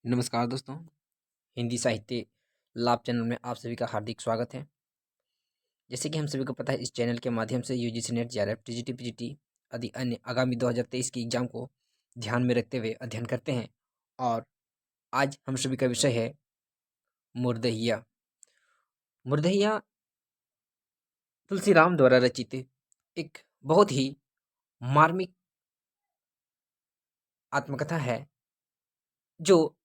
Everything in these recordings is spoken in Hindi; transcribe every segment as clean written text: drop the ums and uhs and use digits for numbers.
नमस्कार दोस्तों, हिंदी साहित्य लाभ चैनल में आप सभी का हार्दिक स्वागत है। जैसे कि हम सभी को पता है, इस चैनल के माध्यम से UGC net, JRF, TGT, PGT आदि अन्य आगामी 2023 की एग्जाम को ध्यान में रखते हुए अध्ययन करते हैं। और आज हम सभी का विषय है मुर्दहिया। मुर्दहिया तुलसीराम द्वारा रचित एक बहुत ही मार्मिक आत्मकथा है, जो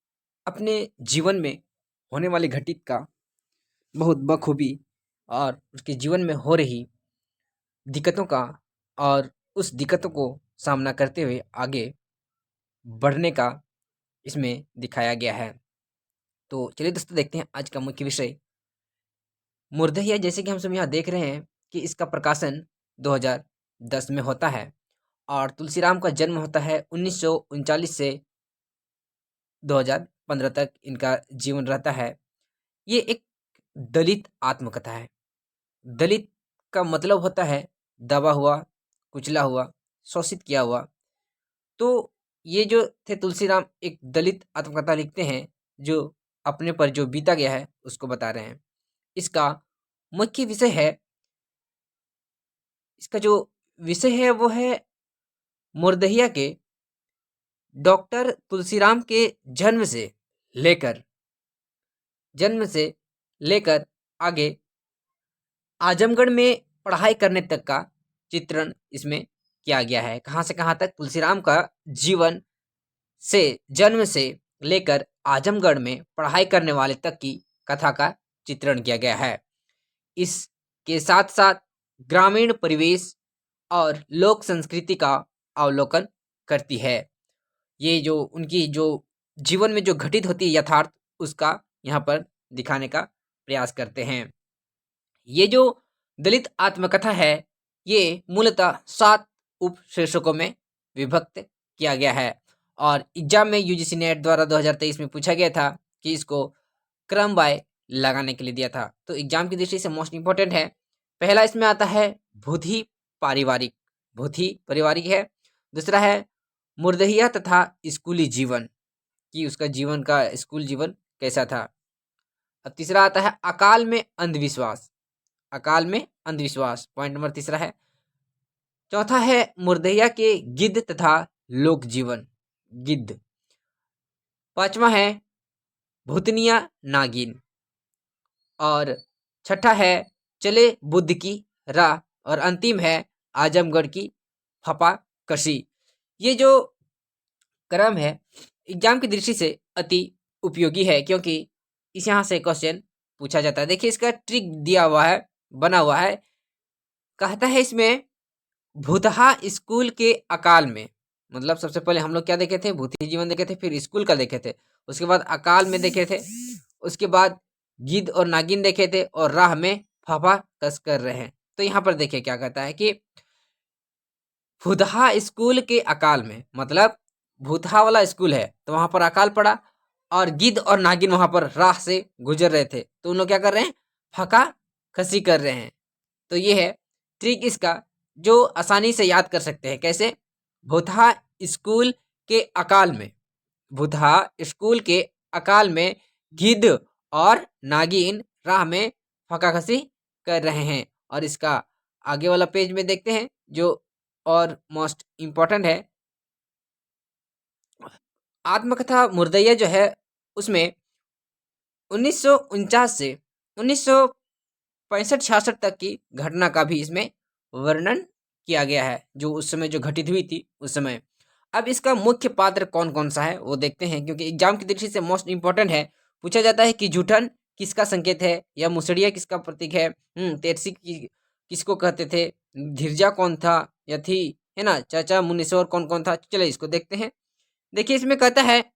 अपने जीवन में होने वाली घटित का बहुत बखूबी और उसके जीवन में हो रही दिक्कतों का और उस दिक्कतों को सामना करते हुए आगे बढ़ने का इसमें दिखाया गया है। तो चलिए दोस्तों, देखते हैं आज का मुख्य विषय मुर्दहिया। जैसे कि हम सब यहाँ देख रहे हैं कि इसका प्रकाशन 2010 में होता है और तुलसीराम का जन्म होता है 1939 से 2015 तक इनका जीवन रहता है। ये एक दलित आत्मकथा है। दलित का मतलब होता है दबा हुआ, कुचला हुआ, शोषित किया हुआ। तो ये जो थे तुलसीराम, एक दलित आत्मकथा लिखते हैं जो अपने पर जो बीता गया है उसको बता रहे हैं। इसका मुख्य विषय है, इसका जो विषय है वो है मुर्दहिया के डॉक्टर तुलसीराम के लेकर जन्म से लेकर आगे आजमगढ़ में पढ़ाई करने तक का चित्रण इसमें किया गया है। कहाँ से कहाँ तक तुलसीराम का जीवन से, जन्म से लेकर आजमगढ़ में पढ़ाई करने वाले तक की कथा का चित्रण किया गया है। इसके साथ साथ ग्रामीण परिवेश और लोक संस्कृति का अवलोकन करती है। ये जो उनकी जो जीवन में जो घटित होती है यथार्थ, उसका यहाँ पर दिखाने का प्रयास करते हैं। ये जो दलित आत्मकथा है, ये मूलतः 7 उप शीर्षकों में विभक्त किया गया है और एग्जाम में यूजीसी नेट द्वारा 2023 में पूछा गया था कि इसको क्रम बाय लगाने के लिए दिया था। तो एग्जाम की दृष्टि से मोस्ट इंपॉर्टेंट है। पहला इसमें आता है भूथी पारिवारिक, भूथी पारिवारिक है। दूसरा है मुर्दहिया तथा स्कूली जीवन, कि उसका जीवन का स्कूल जीवन कैसा था। अब तीसरा आता है अकाल में अंधविश्वास, अकाल में अंधविश्वास, पॉइंट नंबर तीसरा है। चौथा है मुर्दहिया के गिद्ध तथा लोक जीवन, गिद्ध। पांचवा है भूतनिया नागिन और छठा है चले बुद्ध की राह और अंतिम है आजमगढ़ की फपा कशी। ये जो क्रम है एग्जाम की दृष्टि से अति उपयोगी है, क्योंकि इस यहाँ से क्वेश्चन पूछा जाता है। देखिए इसका ट्रिक दिया हुआ है, बना हुआ है। कहता है इसमें भूतहा स्कूल के अकाल में, मतलब सबसे पहले हम लोग क्या देखे थे, भूती जीवन देखे थे, फिर स्कूल का देखे थे, उसके बाद अकाल में देखे थे, उसके बाद गिद्ध और नागिन देखे थे और राह में फाफा कस कर रहे हैं। तो यहाँ पर देखिए क्या कहता है कि भूतहा स्कूल के अकाल में, मतलब भूतहा वाला स्कूल है तो वहां पर अकाल पड़ा और गिद्ध और नागिन वहां पर राह से गुजर रहे थे, तो उन लोग क्या कर रहे हैं, फका खसी कर रहे हैं। तो ये है ट्रिक इसका, जो आसानी से याद कर सकते हैं। कैसे? भूतहा स्कूल के अकाल में, भूतहा स्कूल के अकाल में गिद्ध और नागिन राह में फका खसी कर रहे हैं। और इसका आगे वाला पेज में देखते हैं जो और मोस्ट इम्पोर्टेंट है। आत्मकथा मुर्दइया जो है उसमें 1949 से 1965-66 तक की घटना का भी इसमें वर्णन किया गया है, जो उस समय जो घटित हुई थी उस समय। अब इसका मुख्य पात्र कौन कौन सा है वो देखते हैं, क्योंकि एग्जाम की दृष्टि से मोस्ट इंपॉर्टेंट है। पूछा जाता है कि जूठन किसका संकेत है या मुसड़िया किसका प्रतीक है, तेरसी किसको कहते थे, धीरजा कौन था या थी, है ना, चाचा मुनीश्वर कौन कौन था। चलिए इसको देखते हैं। देखिए इसमें कहता है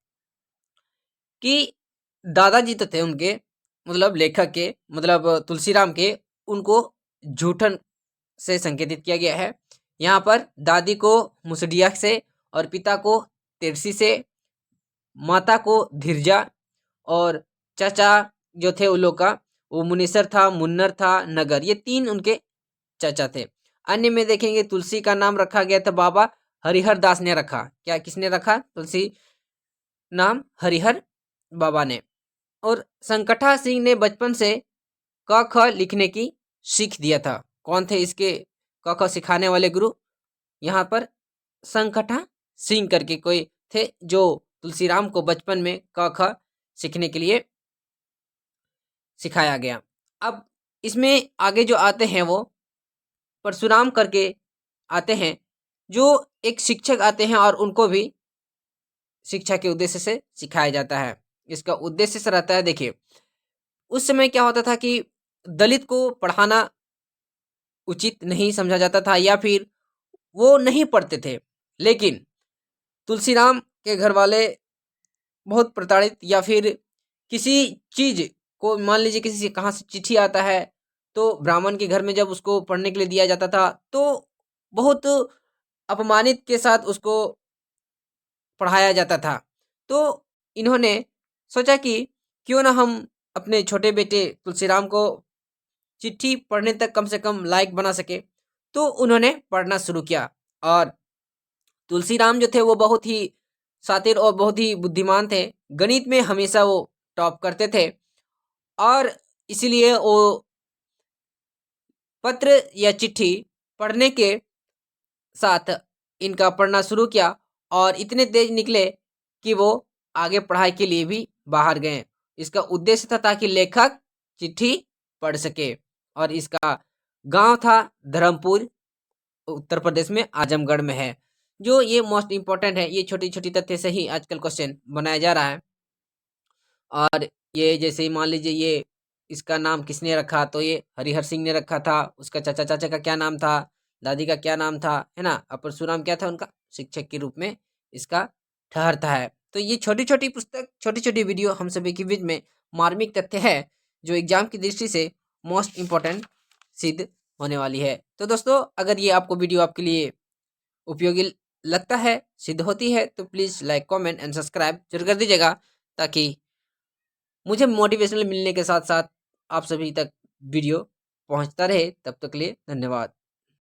कि दादाजी तो थे उनके, मतलब लेखक के, मतलब तुलसीराम के, उनको जूठन से संकेतित किया गया है। यहाँ पर दादी को मुसडिया से और पिता को तेरसी से, माता को धीरजा और चाचा जो थे उन लोग का वो मुनीसर था, मुन्नर था, नगर, ये 3 उनके चाचा थे। अन्य में देखेंगे तुलसी का नाम रखा गया था बाबा हरिहर दास ने रखा। क्या किसने रखा? तुलसी नाम हरिहर बाबा ने। और संकठा सिंह ने बचपन से क ख लिखने की सीख दिया था। कौन थे इसके क ख सिखाने वाले गुरु? यहाँ पर संकठा सिंह करके कोई थे जो तुलसीराम को बचपन में क ख सीखने के लिए सिखाया गया। अब इसमें आगे जो आते हैं वो परशुराम करके आते हैं, जो एक शिक्षक आते हैं और उनको भी शिक्षा के उद्देश्य से सिखाया जाता है। इसका उद्देश्य से रहता है, देखिए उस समय क्या होता था कि दलित को पढ़ाना उचित नहीं समझा जाता था या फिर वो नहीं पढ़ते थे। लेकिन तुलसीराम के घर वाले बहुत प्रताड़ित या फिर किसी चीज को, मान लीजिए किसी से कहाँ से चिट्ठी आता है तो ब्राह्मण के घर में जब उसको पढ़ने के लिए दिया जाता था तो बहुत अपमानित के साथ उसको पढ़ाया जाता था। तो इन्होंने सोचा कि क्यों ना हम अपने छोटे बेटे तुलसीराम को चिट्ठी पढ़ने तक कम से कम लायक बना सके। तो उन्होंने पढ़ना शुरू किया और तुलसीराम जो थे वो बहुत ही शातिर और बहुत ही बुद्धिमान थे। गणित में हमेशा वो टॉप करते थे और इसीलिए वो पत्र या चिट्ठी पढ़ने के साथ इनका पढ़ना शुरू किया और इतने तेज निकले कि वो आगे पढ़ाई के लिए भी बाहर गए। इसका उद्देश्य था ताकि लेखक चिट्ठी पढ़ सके। और इसका गांव था धर्मपुर, उत्तर प्रदेश में आजमगढ़ में है। जो ये मोस्ट इंपॉर्टेंट है, ये छोटी छोटी तथ्य से ही आजकल क्वेश्चन बनाया जा रहा है। और ये जैसे मान लीजिए ये इसका नाम किसने रखा, तो ये हरिहर सिंह ने रखा था। उसका चाचा चाचा का क्या नाम था, दादी का क्या नाम था, है ना। और परशुराम क्या था उनका, शिक्षक के रूप में इसका ठहरता है। तो ये छोटी छोटी पुस्तक, छोटी छोटी वीडियो हम सभी के बीच में मार्मिक तथ्य है जो एग्जाम की दृष्टि से मोस्ट इम्पोर्टेंट सिद्ध होने वाली है। तो दोस्तों, अगर ये आपको वीडियो आपके लिए उपयोगी लगता है, सिद्ध होती है, तो please like comment and subscribe जरूर कर दीजिएगा ताकि मुझे मोटिवेशनल मिलने के साथ साथ आप सभी तक वीडियो पहुंचता रहे। तब तक के लिए धन्यवाद।